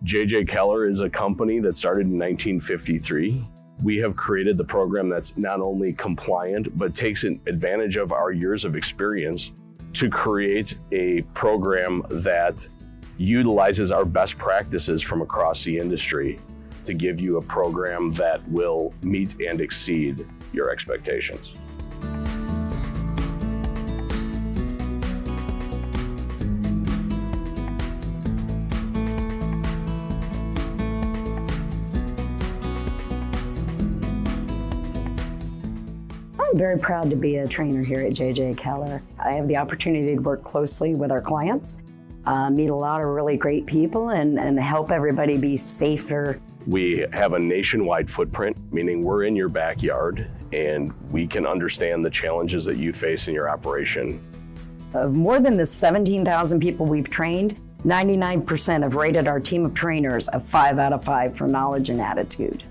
J.J. Keller is a company that started in 1953. We have created the program that's not only compliant, but takes advantage of our years of experience to create a program that utilizes our best practices from across the industry to give you a program that will meet and exceed your expectations. I'm very proud to be a trainer here at J.J. Keller. I have the opportunity to work closely with our clients, meet a lot of really great people, and help everybody be safer. We have a nationwide footprint, meaning we're in your backyard and we can understand the challenges that you face in your operation. Of more than the 17,000 people we've trained, 99% have rated our team of trainers a 5 out of 5 for knowledge and attitude.